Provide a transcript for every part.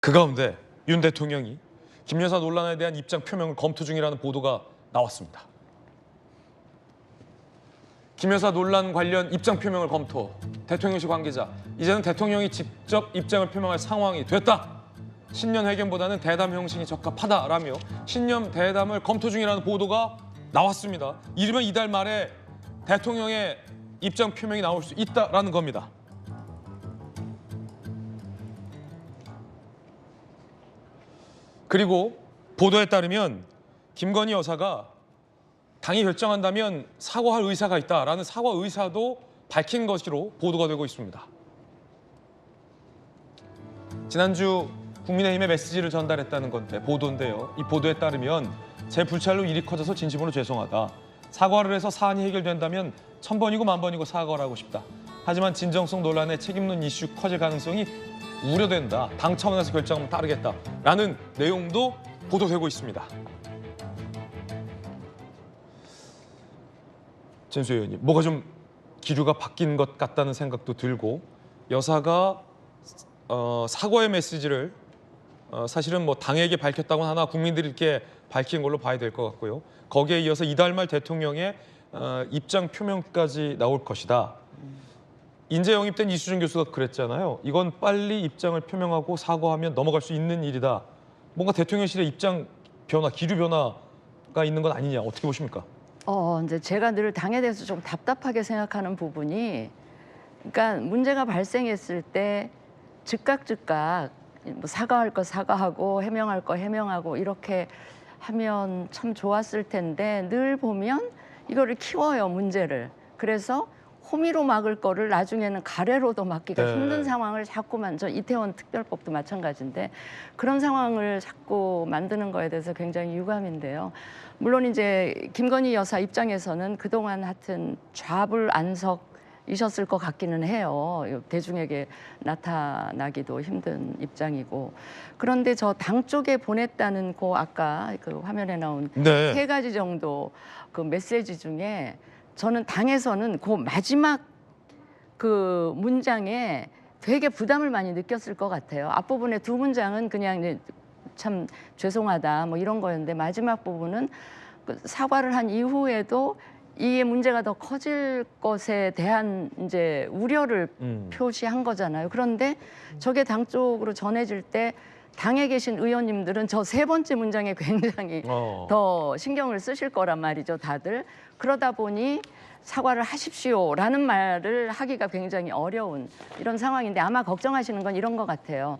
그 가운데 윤 대통령이 김 여사 논란에 대한 입장 표명을 검토 중이라는 보도가 나왔습니다. 김 여사 논란 관련 입장 표명을 검토. 대통령실 관계자, 이제는 대통령이 직접 입장을 표명할 상황이 됐다. 신년 회견보다는 대담 형식이 적합하다라며 신년 대담을 검토 중이라는 보도가 나왔습니다. 이르면 이달 말에 대통령의 입장 표명이 나올 수 있다라는 겁니다. 그리고 보도에 따르면 김건희 여사가 당이 결정한다면 사과할 의사가 있다라는 사과 의사도 밝힌 것으로 보도가 되고 있습니다. 지난주 국민의힘에 메시지를 전달했다는 건데 보도인데요. 이 보도에 따르면 제 불찰로 일이 커져서 진심으로 죄송하다. 사과를 해서 사안이 해결된다면 1000번이고 10,000번이고 사과를 하고 싶다. 하지만 진정성 논란에 책임론 이슈 커질 가능성이 우려된다. 당 차원에서 결정하면 따르겠다. 라는 내용도 보도되고 있습니다. 진수 의원님, 뭐가 좀 기류가 바뀐 것 같다는 생각도 들고 여사가 사과의 메시지를 사실은 뭐 당에게 밝혔다고 하나 국민들이 이렇게 밝힌 걸로 봐야 될 것 같고요. 거기에 이어서 이달 말 대통령의 입장 표명까지 나올 것이다. 인재 영입된 이수준 교수가 그랬잖아요. 이건 빨리 입장을 표명하고 사과하면 넘어갈 수 있는 일이다. 뭔가 대통령실의 입장 변화, 기류 변화가 있는 건 아니냐. 어떻게 보십니까? 이제 제가 늘 당에 대해서 좀 답답하게 생각하는 부분이, 그러니까 문제가 발생했을 때 즉각 뭐 사과할 거 사과하고 해명할 거 해명하고 이렇게 하면 참 좋았을 텐데 늘 보면 이거를 키워요, 문제를. 그래서 호미로 막을 거를 나중에는 가래로도 막기가 힘든 상황을 자꾸만, 저 이태원 특별법도 마찬가지인데 그런 상황을 자꾸 만드는 거에 대해서 굉장히 유감인데요. 물론 이제 김건희 여사 입장에서는 그동안 하여튼 좌불안석이셨을 것 같기는 해요. 대중에게 나타나기도 힘든 입장이고. 그런데 저 당 쪽에 보냈다는 그 아까 그 화면에 나온 네. 3가지 정도 그 메시지 중에 저는 당에서는 그 마지막 그 문장에 되게 부담을 많이 느꼈을 것 같아요. 앞부분의 2문장은 그냥 이제 참 죄송하다 뭐 이런 거였는데 마지막 부분은 그 사과를 한 이후에도 이 문제가 더 커질 것에 대한 이제 우려를 표시한 거잖아요. 그런데 저게 당 쪽으로 전해질 때 당에 계신 의원님들은 저 3번째 문장에 굉장히 더 신경을 쓰실 거란 말이죠, 다들. 그러다 보니 사과를 하십시오라는 말을 하기가 굉장히 어려운 이런 상황인데 아마 걱정하시는 건 이런 것 같아요.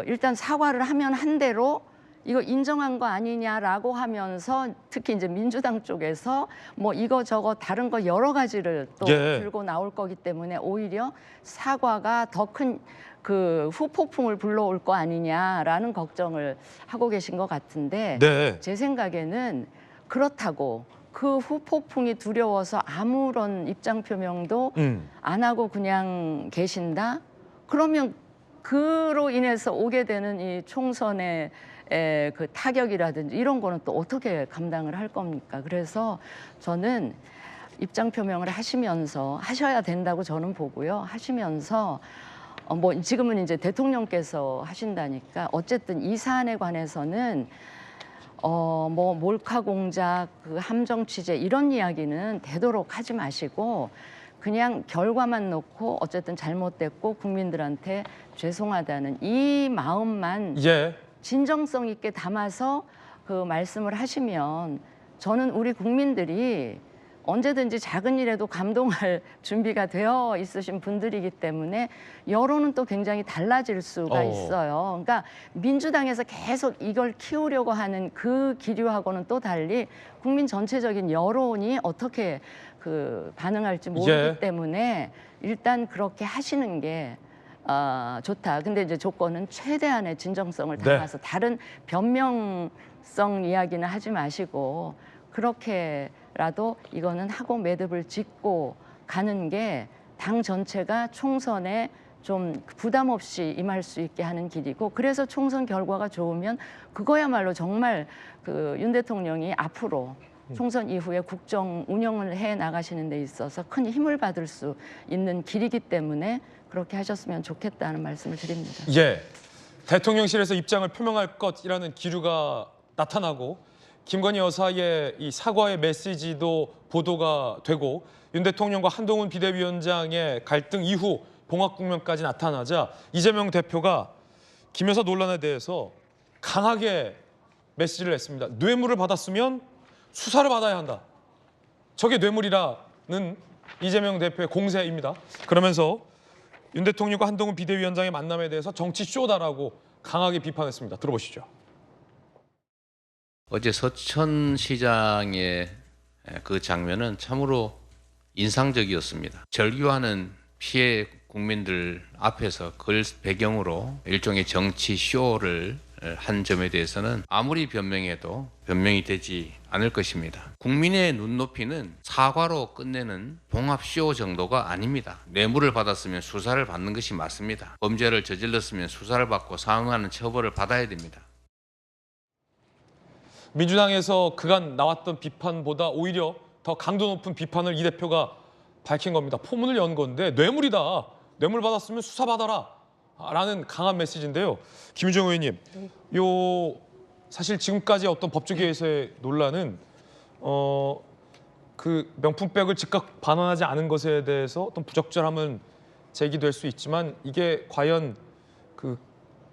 일단 사과를 하면 한 대로 이거 인정한 거 아니냐라고 하면서 특히 이제 민주당 쪽에서 뭐 이거 저거 다른 거 여러 가지를 또 들고 나올 거기 때문에 오히려 사과가 더 큰 그 후폭풍을 불러올 거 아니냐라는 걱정을 하고 계신 것 같은데 제 생각에는 그렇다고 그 후폭풍이 두려워서 아무런 입장 표명도 안 하고 그냥 계신다? 그러면 그로 인해서 오게 되는 이 총선의 그 타격이라든지 이런 거는 또 어떻게 감당을 할 겁니까? 그래서 저는 입장 표명을 하셔야 된다고 저는 보고요. 하시면서 뭐 지금은 이제 대통령께서 하신다니까 어쨌든 이 사안에 관해서는 뭐 몰카 공작, 그 함정 취재 이런 이야기는 되도록 하지 마시고 그냥 결과만 놓고 어쨌든 잘못됐고 국민들한테 죄송하다는 이 마음만 진정성 있게 담아서 그 말씀을 하시면 저는 우리 국민들이 언제든지 작은 일에도 감동할 준비가 되어 있으신 분들이기 때문에 여론은 또 굉장히 달라질 수가 있어요. 그러니까 민주당에서 계속 이걸 키우려고 하는 그 기류하고는 또 달리 국민 전체적인 여론이 어떻게 그 반응할지 모르기 때문에 일단 그렇게 하시는 게 좋다. 근데 이제 조건은 최대한의 진정성을 담아서 다른 변명성 이야기는 하지 마시고 그렇게라도 이거는 하고 매듭을 짓고 가는 게 당 전체가 총선에 좀 부담 없이 임할 수 있게 하는 길이고 그래서 총선 결과가 좋으면 그거야말로 정말 그 윤 대통령이 앞으로 총선 이후에 국정 운영을 해 나가시는 데 있어서 큰 힘을 받을 수 있는 길이기 때문에 그렇게 하셨으면 좋겠다는 말씀을 드립니다. 대통령실에서 입장을 표명할 것이라는 기류가 나타나고 김건희 여사의 이 사과의 메시지도 보도가 되고 윤 대통령과 한동훈 비대위원장의 갈등 이후 봉합 국면까지 나타나자 이재명 대표가 김 여사 논란에 대해서 강하게 메시지를 냈습니다. 뇌물을 받았으면 수사를 받아야 한다. 저게 뇌물이라는 이재명 대표의 공세입니다. 그러면서 윤 대통령과 한동훈 비대위원장의 만남에 대해서 정치 쇼다라고 강하게 비판했습니다. 들어보시죠. 어제 서천시장의 그 장면은 참으로 인상적이었습니다. 절규하는 피해 국민들 앞에서 그걸 배경으로 일종의 정치 쇼를 한 점에 대해서는 아무리 변명해도 변명이 되지 않을 것입니다. 국민의 눈높이는 사과로 끝내는 봉합쇼 정도가 아닙니다. 뇌물을 받았으면 수사를 받는 것이 맞습니다. 범죄를 저질렀으면 수사를 받고 상응하는 처벌을 받아야 됩니다. 민주당에서 그간 나왔던 비판보다 오히려 더 강도 높은 비판을 이 대표가 밝힌 겁니다. 포문을 연 건데 뇌물이다. 뇌물 받았으면 수사받아라. 라는 강한 메시지인데요. 김유정 의원님, 사실 지금까지 어떤 법조계에서의 논란은 그 명품백을 즉각 반환하지 않은 것에 대해서 어떤 부적절함은 제기될 수 있지만 이게 과연 그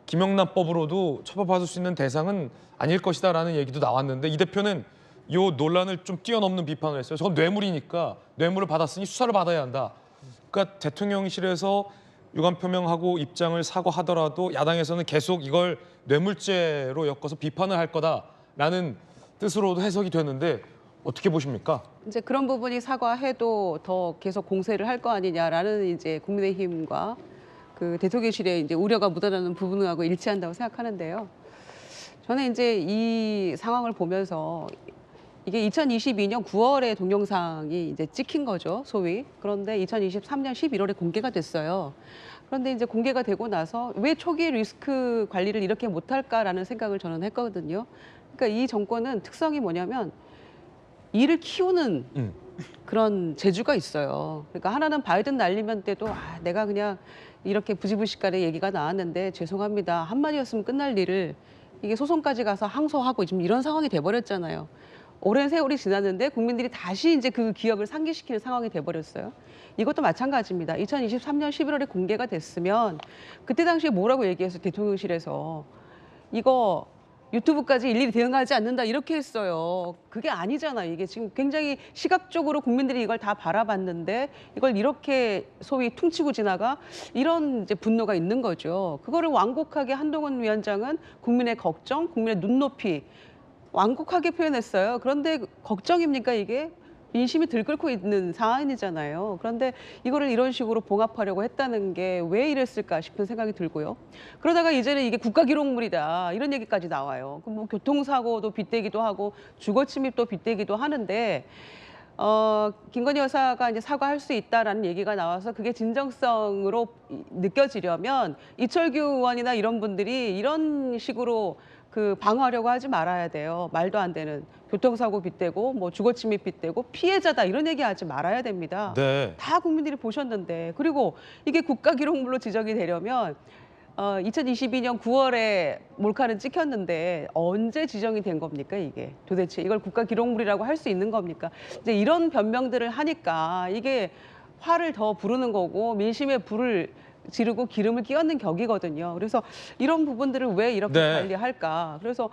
김영란법으로도 처벌받을 수 있는 대상은 아닐 것이다라는 얘기도 나왔는데 이 대표는 이 논란을 좀 뛰어넘는 비판을 했어요. 저건 뇌물이니까 뇌물을 받았으니 수사를 받아야 한다. 그러니까 대통령실에서 유감 표명하고 입장을 사과하더라도 야당에서는 계속 이걸 뇌물죄로 엮어서 비판을 할 거다라는 뜻으로도 해석이 되는데 어떻게 보십니까? 이제 그런 부분이 사과해도 더 계속 공세를 할 거 아니냐라는 이제 국민의힘과 그 대통령실의 이제 우려가 묻어나는 부분하고 일치한다고 생각하는데요. 저는 이제 이 상황을 보면서 이게 2022년 9월에 동영상이 이제 찍힌 거죠, 소위. 그런데 2023년 11월에 공개가 됐어요. 그런데 이제 공개가 되고 나서 왜 초기 리스크 관리를 이렇게 못할까라는 생각을 저는 했거든요. 그러니까 이 정권은 특성이 뭐냐면 일을 키우는 그런 재주가 있어요. 그러니까 하나는 바이든 날리면 때도 내가 그냥 이렇게 부지불식간에 얘기가 나왔는데 죄송합니다. 한마디였으면 끝날 일을 이게 소송까지 가서 항소하고 지금 이런 상황이 돼버렸잖아요. 오랜 세월이 지났는데 국민들이 다시 이제 그 기억을 상기시키는 상황이 돼버렸어요. 이것도 마찬가지입니다. 2023년 11월에 공개가 됐으면 그때 당시에 뭐라고 얘기해서 대통령실에서 이거 유튜브까지 일일이 대응하지 않는다 이렇게 했어요. 그게 아니잖아요. 이게 지금 굉장히 시각적으로 국민들이 이걸 다 바라봤는데 이걸 이렇게 소위 퉁치고 지나가 이런 이제 분노가 있는 거죠. 그거를 완곡하게 한동훈 위원장은 국민의 걱정, 국민의 눈높이 완곡하게 표현했어요. 그런데 걱정입니까 이게? 민심이 들끓고 있는 상황이잖아요. 그런데 이거를 이런 식으로 봉합하려고 했다는 게 왜 이랬을까 싶은 생각이 들고요. 그러다가 이제는 이게 국가기록물이다 이런 얘기까지 나와요. 뭐 교통사고도 빗대기도 하고 주거침입도 빗대기도 하는데 김건희 여사가 이제 사과할 수 있다라는 얘기가 나와서 그게 진정성으로 느껴지려면 이철규 의원이나 이런 분들이 이런 식으로 그 방어하려고 하지 말아야 돼요. 말도 안 되는 교통사고 빗대고 뭐 주거침입 빗대고 피해자다 이런 얘기하지 말아야 됩니다. 네. 다 국민들이 보셨는데 그리고 이게 국가기록물로 지정이 되려면 2022년 9월에 몰카는 찍혔는데 언제 지정이 된 겁니까 이게 도대체 이걸 국가기록물이라고 할 수 있는 겁니까? 이제 이런 변명들을 하니까 이게 화를 더 부르는 거고 민심의 불을 지르고 기름을 끼얹는 격이거든요. 그래서 이런 부분들을 왜 이렇게 네. 관리할까? 그래서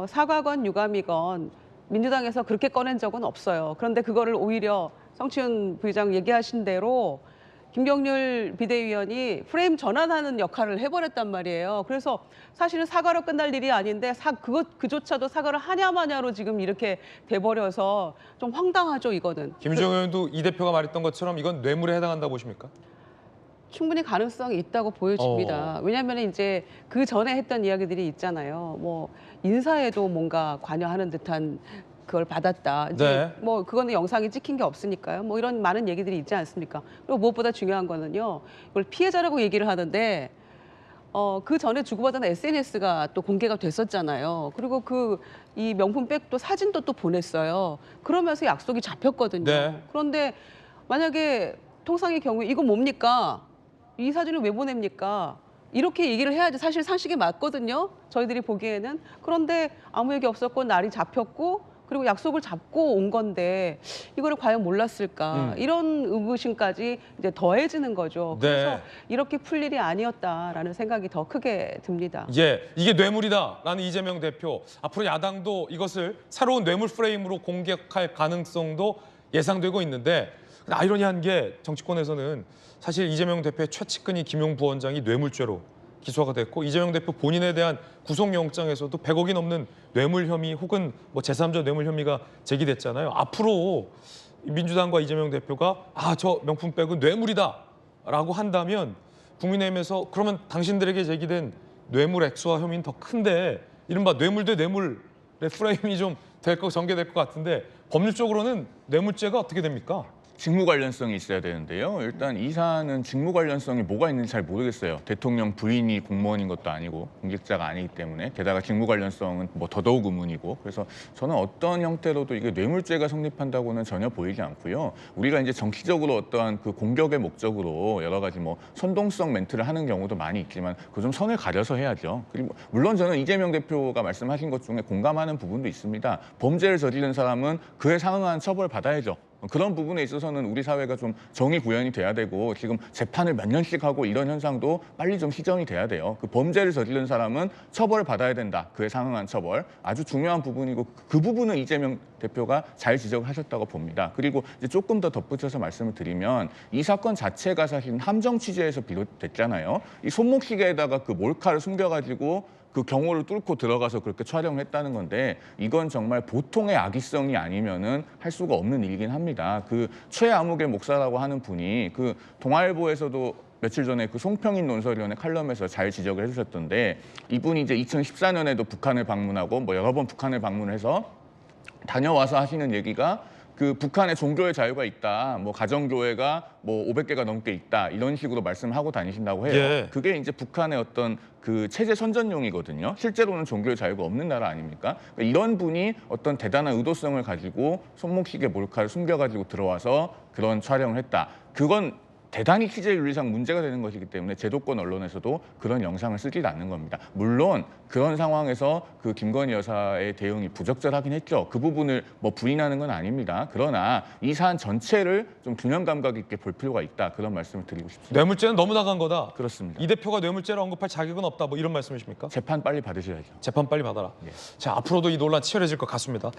사과건 유감이건 민주당에서 그렇게 꺼낸 적은 없어요. 그런데 그거를 오히려 성치훈 부의장 얘기하신 대로 김경률 비대위원이 프레임 전환하는 역할을 해버렸단 말이에요. 그래서 사실은 사과로 끝날 일이 아닌데 그조차도 사과를 하냐마냐로 지금 이렇게 돼버려서 좀 황당하죠, 이거는. 김유정 의원도 이 대표가 말했던 것처럼 이건 뇌물에 해당한다고 보십니까? 충분히 가능성이 있다고 보여집니다. 왜냐하면 이제 그 전에 했던 이야기들이 있잖아요. 뭐 인사에도 뭔가 관여하는 듯한 그걸 받았다. 이제 네. 뭐 그거는 영상이 찍힌 게 없으니까요. 뭐 이런 많은 얘기들이 있지 않습니까? 그리고 무엇보다 중요한 거는요. 이걸 피해자라고 얘기를 하는데 그 전에 주고받은 SNS가 또 공개가 됐었잖아요. 그리고 이 명품백도 사진도 또 보냈어요. 그러면서 약속이 잡혔거든요. 네. 그런데 만약에 통상의 경우에 이거 뭡니까? 이 사진을 왜 보냅니까? 이렇게 얘기를 해야지 사실 상식이 맞거든요. 저희들이 보기에는. 그런데 아무 얘기 없었고 날이 잡혔고 그리고 약속을 잡고 온 건데 이거를 과연 몰랐을까 이런 의구심까지 이제 더해지는 거죠. 네. 그래서 이렇게 풀 일이 아니었다라는 생각이 더 크게 듭니다. 예, 이게 뇌물이다라는 이재명 대표. 앞으로 야당도 이것을 새로운 뇌물 프레임으로 공격할 가능성도 예상되고 있는데 아이러니한 게 정치권에서는 사실 이재명 대표의 최측근이 김용 부원장이 뇌물죄로 기소가 됐고 이재명 대표 본인에 대한 구속영장에서도 100억이 넘는 뇌물 혐의 혹은 뭐 제3자 뇌물 혐의가 제기됐잖아요. 앞으로 민주당과 이재명 대표가 저 명품백은 뇌물이다라고 한다면 국민의힘에서 그러면 당신들에게 제기된 뇌물 액수와 혐의는 더 큰데 이른바 뇌물 대 뇌물의 프레임이 좀 전개될 것 같은데 법률적으로는 뇌물죄가 어떻게 됩니까? 직무 관련성이 있어야 되는데요. 일단 이 사안은 직무 관련성이 뭐가 있는지 잘 모르겠어요. 대통령 부인이 공무원인 것도 아니고 공직자가 아니기 때문에 게다가 직무 관련성은 뭐 더더욱 의문이고 그래서 저는 어떤 형태로도 이게 뇌물죄가 성립한다고는 전혀 보이지 않고요. 우리가 이제 정치적으로 어떠한 그 공격의 목적으로 여러 가지 뭐 선동성 멘트를 하는 경우도 많이 있지만 그 좀 선을 가려서 해야죠. 그리고 물론 저는 이재명 대표가 말씀하신 것 중에 공감하는 부분도 있습니다. 범죄를 저지른 사람은 그에 상응한 처벌을 받아야죠. 그런 부분에 있어서는 우리 사회가 좀 정의 구현이 돼야 되고 지금 재판을 몇 년씩 하고 이런 현상도 빨리 좀 시정이 돼야 돼요. 그 범죄를 저지른 사람은 처벌을 받아야 된다. 그에 상응한 처벌. 아주 중요한 부분이고 그 부분은 이재명 대표가 잘 지적을 하셨다고 봅니다. 그리고 이제 조금 더 덧붙여서 말씀을 드리면 이 사건 자체가 사실 함정 취재에서 비롯됐잖아요. 이 손목시계에다가 그 몰카를 숨겨가지고 그 경호를 뚫고 들어가서 그렇게 촬영을 했다는 건데 이건 정말 보통의 악의성이 아니면은 할 수가 없는 일이긴 합니다. 그 최아무개 목사라고 하는 분이 그 동아일보에서도 며칠 전에 그 송평인 논설위원회 칼럼에서 잘 지적을 해주셨던데 이분이 이제 2014년에도 북한을 방문하고 뭐 여러 번 북한을 방문해서 다녀와서 하시는 얘기가 그 북한에 종교의 자유가 있다, 뭐 가정교회가 뭐 500개가 넘게 있다 이런 식으로 말씀하고 다니신다고 해요. 예. 그게 이제 북한의 어떤 그 체제 선전용이거든요. 실제로는 종교의 자유가 없는 나라 아닙니까? 그러니까 이런 분이 어떤 대단한 의도성을 가지고 손목시계 몰카를 숨겨가지고 들어와서 그런 촬영을 했다. 그건 대단히 취재윤리상 문제가 되는 것이기 때문에 제도권 언론에서도 그런 영상을 쓰지 않는 겁니다. 물론 그런 상황에서 그 김건희 여사의 대응이 부적절하긴 했죠. 그 부분을 뭐 부인하는 건 아닙니다. 그러나 이 사안 전체를 좀 균형 감각 있게 볼 필요가 있다. 그런 말씀을 드리고 싶습니다. 뇌물죄는 너무 나간 거다. 그렇습니다. 이 대표가 뇌물죄를 언급할 자격은 없다. 뭐 이런 말씀이십니까? 재판 빨리 받으셔야죠. 재판 빨리 받아라. 자, 앞으로도 이 논란 치열해질 것 같습니다.